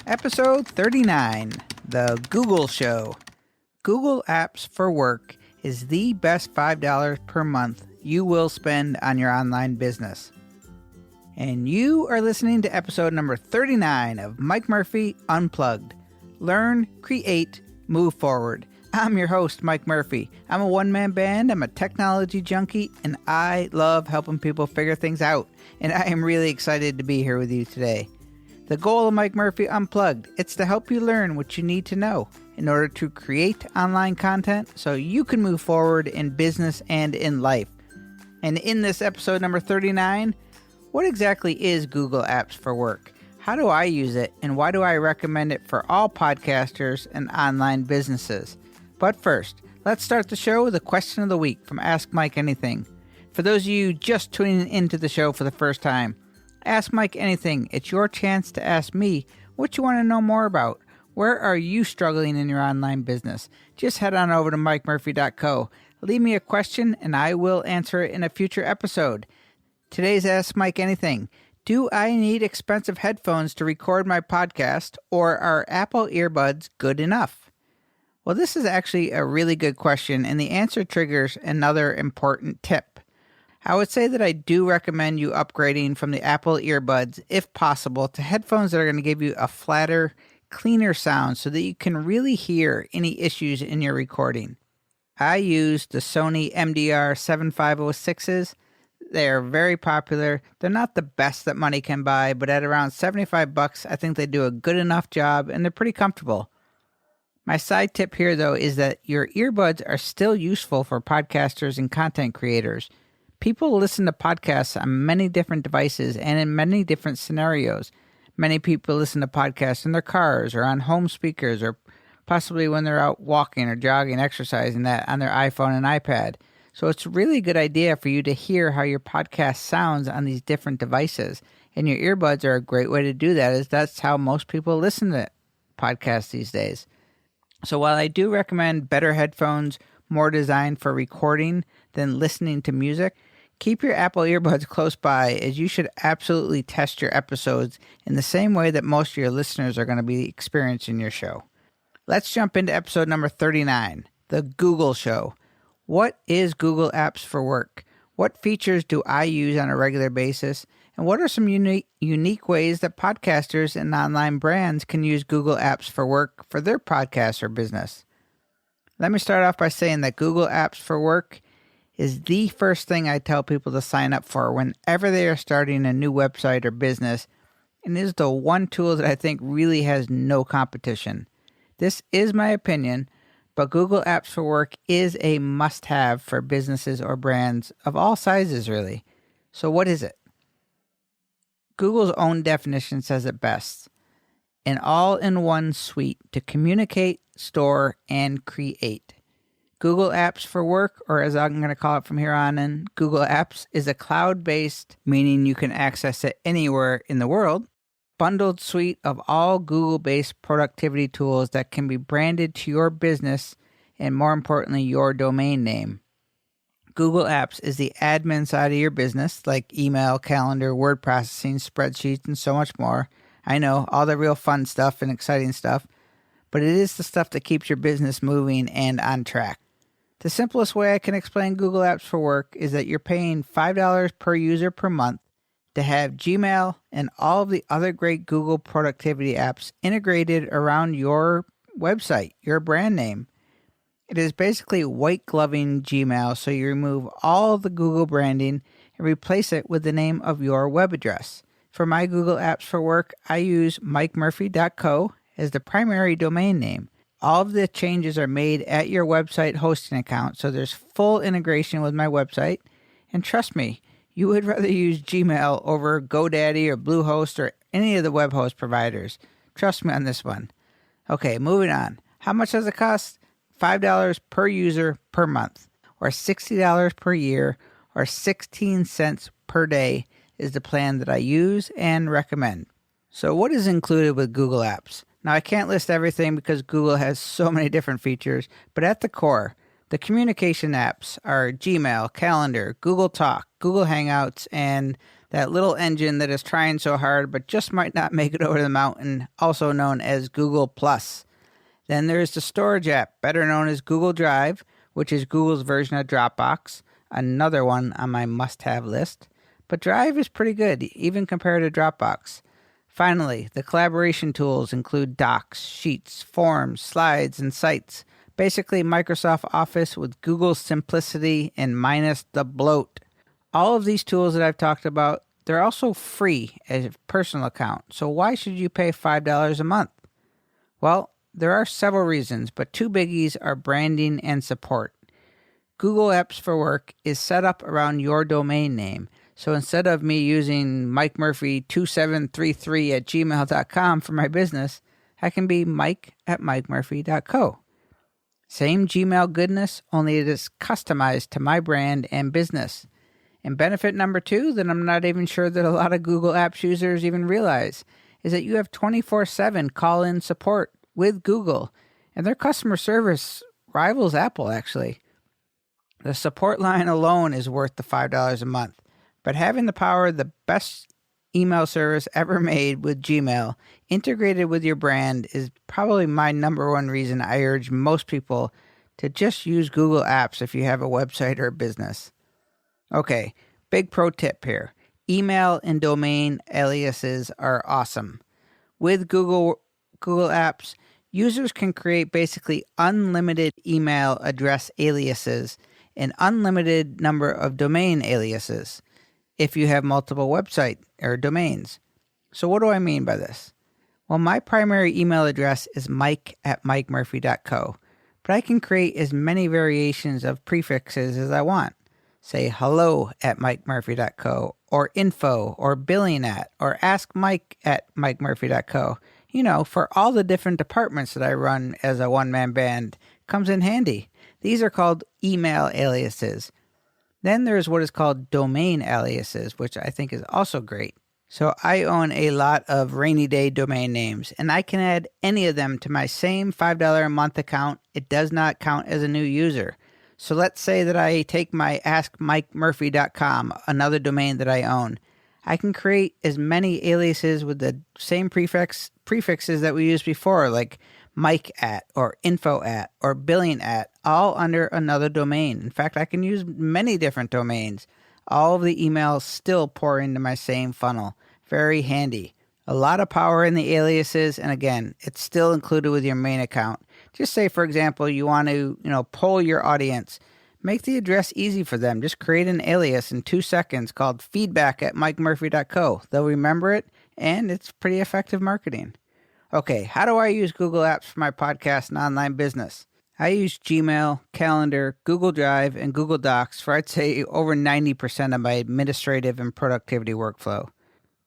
Episode 39, The Google Show. Google Apps for Work is the best $5 per month you will spend on your online business. And you are listening to episode number 39 of Mike Murphy Unplugged. Learn, create, move forward. I'm your host, Mike Murphy. I'm a one-man band, I'm a technology junkie, and I love helping people figure things out. And I am really excited to be here with you today. The goal of Mike Murphy Unplugged, it's to help you learn what you need to know in order to create online content so you can move forward in business and in life. And in this episode number 39, what exactly is Google Apps for Work? How do I use it, and why do I recommend it for all podcasters and online businesses? But first, let's start the show with a question of the week from Ask Mike Anything. For those of you just tuning into the show for the first time, Ask Mike Anything. It's your chance to ask me what you want to know more about. Where are you struggling in your online business? Just head on over to mikemurphy.co. Leave me a question and I will answer it in a future episode. Today's Ask Mike Anything. Do I need expensive headphones to record my podcast, or are Apple earbuds good enough? Well, this is actually a really good question, and the answer triggers another important tip. I would say that I do recommend you upgrading from the Apple earbuds, if possible, to headphones that are going to give you a flatter, cleaner sound so that you can really hear any issues in your recording. I use the Sony MDR 7506s. They are very popular. They're not the best that money can buy, but at around $75, I think they do a good enough job, and they're pretty comfortable. My side tip here, though, is that your earbuds are still useful for podcasters and content creators. People listen to podcasts on many different devices and in many different scenarios. Many people listen to podcasts in their cars or on home speakers or possibly when they're out walking or jogging, exercising, that on their iPhone and iPad. So it's really a good idea for you to hear how your podcast sounds on these different devices. And your earbuds are a great way to do that, as that's how most people listen to podcasts these days. So while I do recommend better headphones, more designed for recording than listening to music, keep your Apple earbuds close by, as you should absolutely test your episodes in the same way that most of your listeners are going to be experiencing your show. Let's jump into episode number 39, The Google Show. What is Google Apps for Work? What features do I use on a regular basis? And what are some unique ways that podcasters and online brands can use Google Apps for Work for their podcast or business? Let me start off by saying that Google Apps for Work is the first thing I tell people to sign up for whenever they are starting a new website or business, and is the one tool that I think really has no competition. This is my opinion, but Google Apps for Work is a must-have for businesses or brands of all sizes, really. So what is it? Google's own definition says it best: an all-in-one suite to communicate, store, and create. Google Apps for Work, or as I'm going to call it from here on in, Google Apps, is a cloud-based, meaning you can access it anywhere in the world, bundled suite of all Google-based productivity tools that can be branded to your business and, more importantly, your domain name. Google Apps is the admin side of your business, like email, calendar, word processing, spreadsheets, and so much more. I know, all the real fun stuff and exciting stuff, but it is the stuff that keeps your business moving and on track. The simplest way I can explain Google Apps for Work is that you're paying $5 per user per month to have Gmail and all of the other great Google productivity apps integrated around your website, your brand name. It is basically white gloving Gmail, so you remove all of the Google branding and replace it with the name of your web address. For my Google Apps for Work, I use mikemurphy.co as the primary domain name. All of the changes are made at your website hosting account, so there's full integration with my website. And trust me, you would rather use Gmail over GoDaddy or Bluehost or any of the web host providers. Trust me on this one. Okay, moving on. How much does it cost? $5 per user per month, or $60 per year, or 16 cents per day is the plan that I use and recommend. So what is included with Google Apps? Now, I can't list everything because Google has so many different features, but at the core, the communication apps are Gmail, Calendar, Google Talk, Google Hangouts, and that little engine that is trying so hard but just might not make it over the mountain, also known as Google+. Then there's the storage app, better known as Google Drive, which is Google's version of Dropbox, another one on my must-have list. But Drive is pretty good, even compared to Dropbox. Finally, the collaboration tools include Docs, Sheets, Forms, Slides, and Sites. Basically, Microsoft Office with Google's simplicity and minus the bloat. All of these tools that I've talked about, they're also free as a personal account. So why should you pay $5 a month? Well, there are several reasons, but two biggies are branding and support. Google Apps for Work is set up around your domain name. So instead of me using mikemurphy2733@gmail.com for my business, I can be mike@mikemurphy.co. Same Gmail goodness, only it is customized to my brand and business. And benefit number two that I'm not even sure that a lot of Google Apps users even realize is that you have 24/7 call-in support with Google, and their customer service rivals Apple, actually. The support line alone is worth the $5 a month, but having the power of the best email service ever made with Gmail integrated with your brand is probably my number one reason I urge most people to just use Google Apps if you have a website or a business. Okay, big pro tip here. Email and domain aliases are awesome. With Google Apps, users can create basically unlimited email address aliases and unlimited number of domain aliases if you have multiple website or domains. So what do I mean by this? Well, my primary email address is mike@mikemurphy.co, but I can create as many variations of prefixes as I want. Say hello@mikemurphy.co, or info, or billing at, or askmike@mikemurphy.co. You know, for all the different departments that I run as a one-man band, comes in handy. These are called email aliases. Then there's what is called domain aliases, which I think is also great. So I own a lot of rainy day domain names, and I can add any of them to my same $5 a month account. It does not count as a new user. So let's say that I take my askmikemurphy.com, another domain that I own. I can create as many aliases with the same prefixes that we used before, like Mike at, or info at, or billing at, all under another domain. In fact, I can use many different domains. All of the emails still pour into my same funnel. Very handy. A lot of power in the aliases, and again, it's still included with your main account. Just say, for example, you want to, poll your audience. Make the address easy for them. Just create an alias in 2 seconds called feedback@mikemurphy.co. They'll remember it, and it's pretty effective marketing. Okay, how do I use Google Apps for my podcast and online business? I use Gmail, Calendar, Google Drive, and Google Docs for, I'd say, over 90% of my administrative and productivity workflow.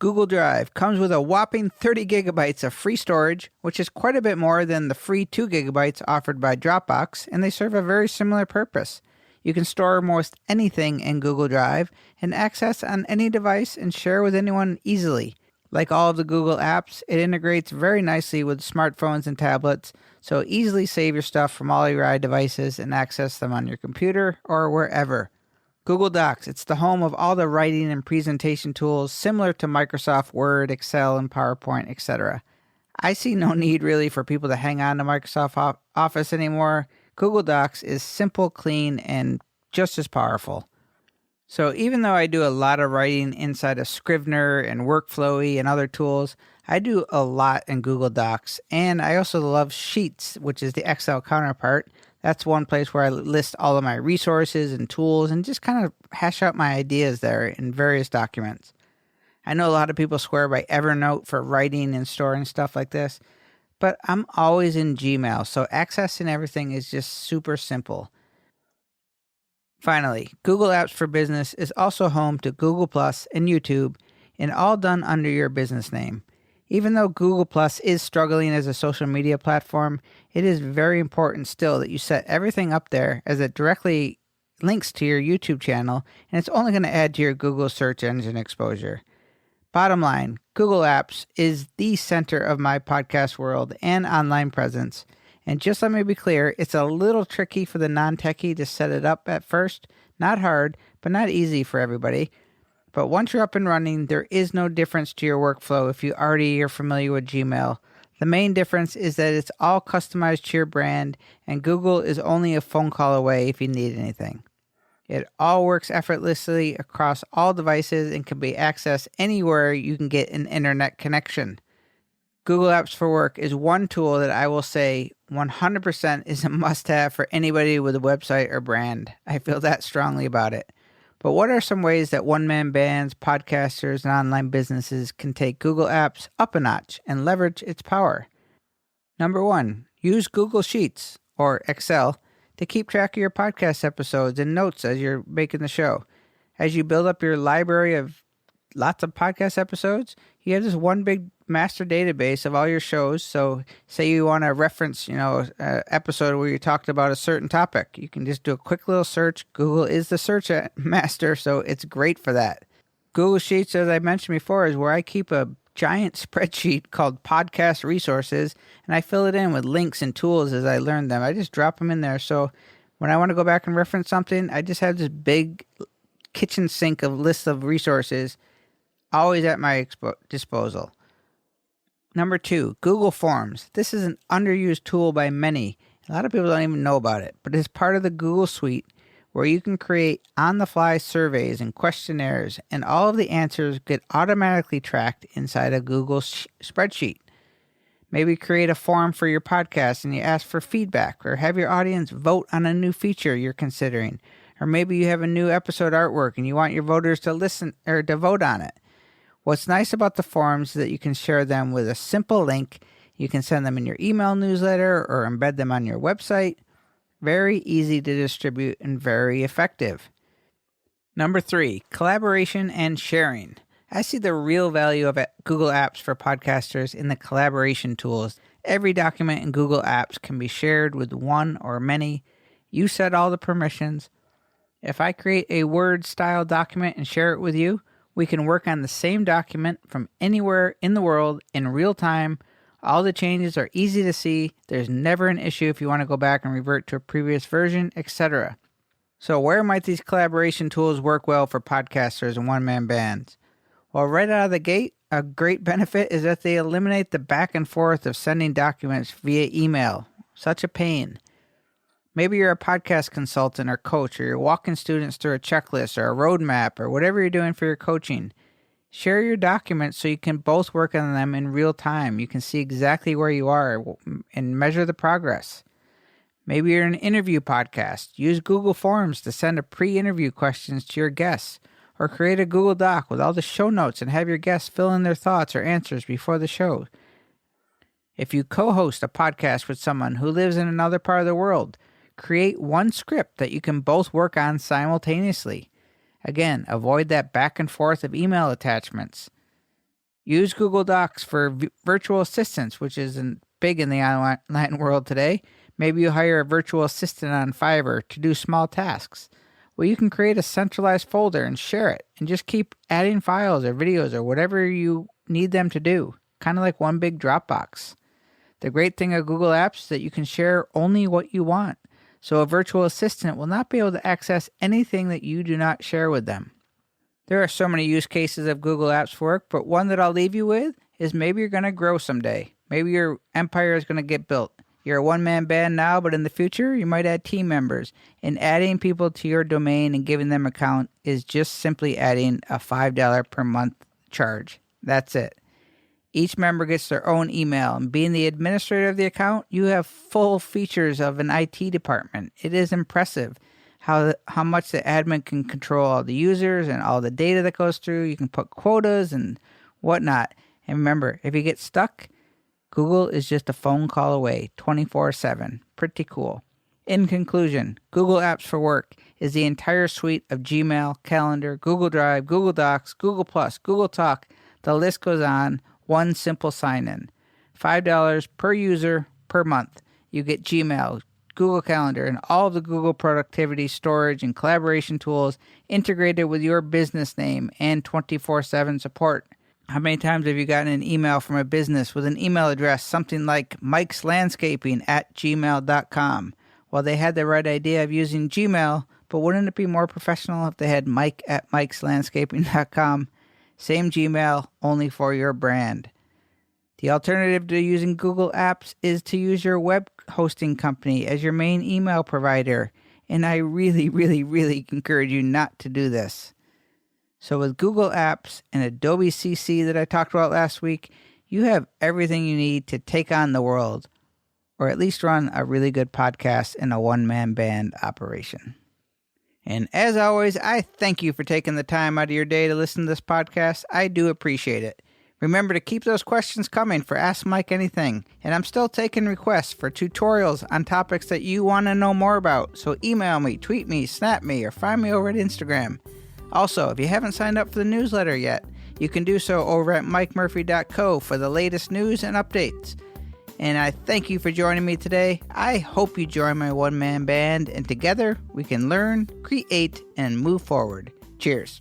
Google Drive comes with a whopping 30 gigabytes of free storage, which is quite a bit more than the free 2 gigabytes offered by Dropbox, and they serve a very similar purpose. You can store most anything in Google Drive and access on any device and share with anyone easily. Like all of the Google apps, it integrates very nicely with smartphones and tablets, so easily save your stuff from all your iDevices and access them on your computer or wherever. Google Docs, it's the home of all the writing and presentation tools similar to Microsoft Word, Excel, and PowerPoint, etc. I see no need really for people to hang on to Microsoft Office anymore. Google Docs is simple, clean, and just as powerful. So even though I do a lot of writing inside of Scrivener and Workflowy and other tools, I do a lot in Google Docs. And I also love Sheets, which is the Excel counterpart. That's one place where I list all of my resources and tools and just kind of hash out my ideas there in various documents. I know a lot of people swear by Evernote for writing and storing stuff like this, but I'm always in Gmail, so accessing everything is just super simple. Finally, Google Apps for Business is also home to Google Plus and YouTube, and all done under your business name. Even though Google Plus is struggling as a social media platform, it is very important still that you set everything up there as it directly links to your YouTube channel, and it's only going to add to your Google search engine exposure. Bottom line, Google Apps is the center of my podcast world and online presence. And just let me be clear, it's a little tricky for the non-techie to set it up at first. Not hard, but not easy for everybody. But once you're up and running, there is no difference to your workflow if you already are familiar with Gmail. The main difference is that it's all customized to your brand, and Google is only a phone call away if you need anything. It all works effortlessly across all devices and can be accessed anywhere you can get an internet connection. Google Apps for Work is one tool that I will say 100% is a must-have for anybody with a website or brand. I feel that strongly about it. But what are some ways that one-man bands, podcasters, and online businesses can take Google Apps up a notch and leverage its power? Number 1, use Google Sheets or Excel to keep track of your podcast episodes and notes as you're making the show. As you build up your library of lots of podcast episodes, you have this one big master database of all your shows. So say you want to reference, an episode where you talked about a certain topic. You can just do a quick little search. Google is the search master, so it's great for that. Google Sheets, as I mentioned before, is where I keep a giant spreadsheet called podcast resources, and I fill it in with links and tools as I learn them. I just drop them in there. So when I want to go back and reference something, I just have this big kitchen sink of lists of resources always at my disposal. Number 2, Google Forms. This is an underused tool by many. A lot of people don't even know about it, but it's part of the Google Suite where you can create on-the-fly surveys and questionnaires, and all of the answers get automatically tracked inside a Google spreadsheet. Maybe create a form for your podcast and you ask for feedback, or have your audience vote on a new feature you're considering. Or maybe you have a new episode artwork and you want your voters to listen or to vote on it. What's nice about the forms is that you can share them with a simple link. You can send them in your email newsletter or embed them on your website. Very easy to distribute and very effective. Number 3, collaboration and sharing. I see the real value of Google Apps for podcasters in the collaboration tools. Every document in Google Apps can be shared with one or many. You set all the permissions. If I create a Word-style document and share it with you, we can work on the same document from anywhere in the world in real time. All the changes are easy to see. There's never an issue if you want to go back and revert to a previous version, etc. So where might these collaboration tools work well for podcasters and one-man bands? Well, right out of the gate, a great benefit is that they eliminate the back and forth of sending documents via email. Such a pain. Maybe you're a podcast consultant or coach, or you're walking students through a checklist or a roadmap or whatever you're doing for your coaching. Share your documents so you can both work on them in real time. You can see exactly where you are and measure the progress. Maybe you're an interview podcast. Use Google Forms to send a pre-interview questions to your guests, or create a Google Doc with all the show notes and have your guests fill in their thoughts or answers before the show. If you co-host a podcast with someone who lives in another part of the world, create one script that you can both work on simultaneously. Again, avoid that back and forth of email attachments. Use Google Docs for virtual assistants, which is big in the online world today. Maybe you hire a virtual assistant on Fiverr to do small tasks. Well, you can create a centralized folder and share it and just keep adding files or videos or whatever you need them to do, kind of like one big Dropbox. The great thing of Google Apps is that you can share only what you want. So a virtual assistant will not be able to access anything that you do not share with them. There are so many use cases of Google Apps for Work, but one that I'll leave you with is maybe you're going to grow someday. Maybe your empire is going to get built. You're a one-man band now, but in the future, you might add team members. And adding people to your domain and giving them an account is just simply adding a $5 per month charge. That's it. Each member gets their own email, and being the administrator of the account, you have full features of an IT department. It is impressive how much the admin can control all the users and all the data that goes through. You can put quotas and whatnot. And remember, if you get stuck, Google is just a phone call away, 24/7. Pretty cool. In conclusion, Google Apps for Work is the entire suite of Gmail, Calendar, Google Drive, Google Docs, Google+, Google Talk. The list goes on. One simple sign-in. $5 per user per month. You get Gmail, Google Calendar, and all of the Google productivity, storage, and collaboration tools integrated with your business name and 24/7 support. How many times have you gotten an email from a business with an email address, something like mikeslandscaping@gmail.com? Well, they had the right idea of using Gmail, but wouldn't it be more professional if they had Mike at mikeslandscaping.com? Same Gmail, only for your brand. The alternative to using Google Apps is to use your web hosting company as your main email provider, and I really, really, really encourage you not to do this. So with Google Apps and Adobe CC that I talked about last week, you have everything you need to take on the world, or at least run a really good podcast in a one-man band operation. And as always, I thank you for taking the time out of your day to listen to this podcast. I do appreciate it. Remember to keep those questions coming for Ask Mike Anything, and I'm still taking requests for tutorials on topics that you want to know more about, so email me, tweet me, snap me, or find me over at Instagram. Also, if you haven't signed up for the newsletter yet, you can do so over at mikemurphy.co for the latest news and updates. And I thank you for joining me today. I hope you join my one-man band, and together we can learn, create, and move forward. Cheers.